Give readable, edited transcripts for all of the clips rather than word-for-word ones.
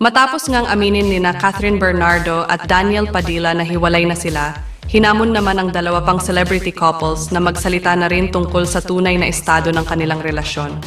Matapos ngang aminin nina Catherine Bernardo at Daniel Padilla na hiwalay na sila, hinamon naman ang dalawa pang celebrity couples na magsalita na rin tungkol sa tunay na estado ng kanilang relasyon.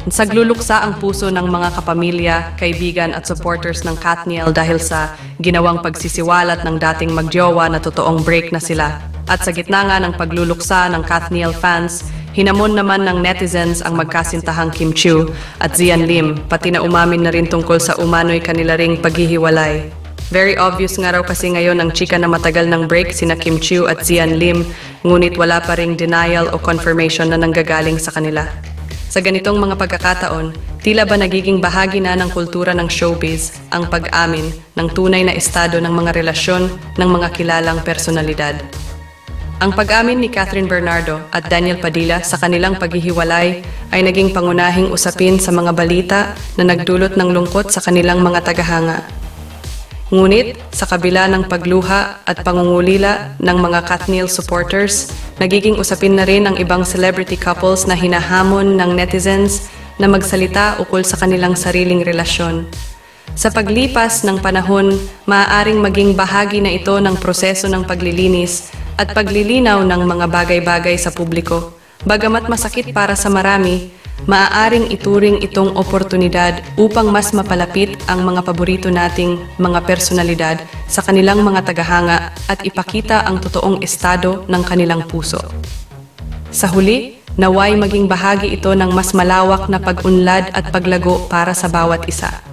Sagluluksa ang puso ng mga kapamilya, kaibigan at supporters ng Kathniel dahil sa ginawang pagsisiwalat ng dating magjowa na totoong break na sila. At sa gitna nga ng pagluluksa ng Kathniel fans, hinamon naman ng netizens ang magkasintahang Kim Chiu at Zian Lim, pati na umamin na rin tungkol sa umano'y kanila ring paghihiwalay. Very obvious nga raw kasi ngayon ang chika na matagal ng break sina Kim Chiu at Zian Lim, ngunit wala pa ring denial o confirmation na nanggagaling sa kanila. Sa ganitong mga pagkakataon, tila ba nagiging bahagi na ng kultura ng showbiz ang pag-amin ng tunay na estado ng mga relasyon ng mga kilalang personalidad. Ang pag-amin ni Catherine Bernardo at Daniel Padilla sa kanilang paghihiwalay ay naging pangunahing usapin sa mga balita na nagdulot ng lungkot sa kanilang mga tagahanga. Ngunit, sa kabila ng pagluha at pangungulila ng mga Kathniel supporters, nagiging usapin na rin ang ibang celebrity couples na hinahamon ng netizens na magsalita ukol sa kanilang sariling relasyon. Sa paglipas ng panahon, maaaring maging bahagi na ito ng proseso ng paglilinis at paglilinaw ng mga bagay-bagay sa publiko. Bagamat masakit para sa marami, maaaring ituring itong oportunidad upang mas mapalapit ang mga paborito nating mga personalidad sa kanilang mga tagahanga at ipakita ang totoong estado ng kanilang puso. Sa huli, naway maging bahagi ito ng mas malawak na pag-unlad at paglago para sa bawat isa.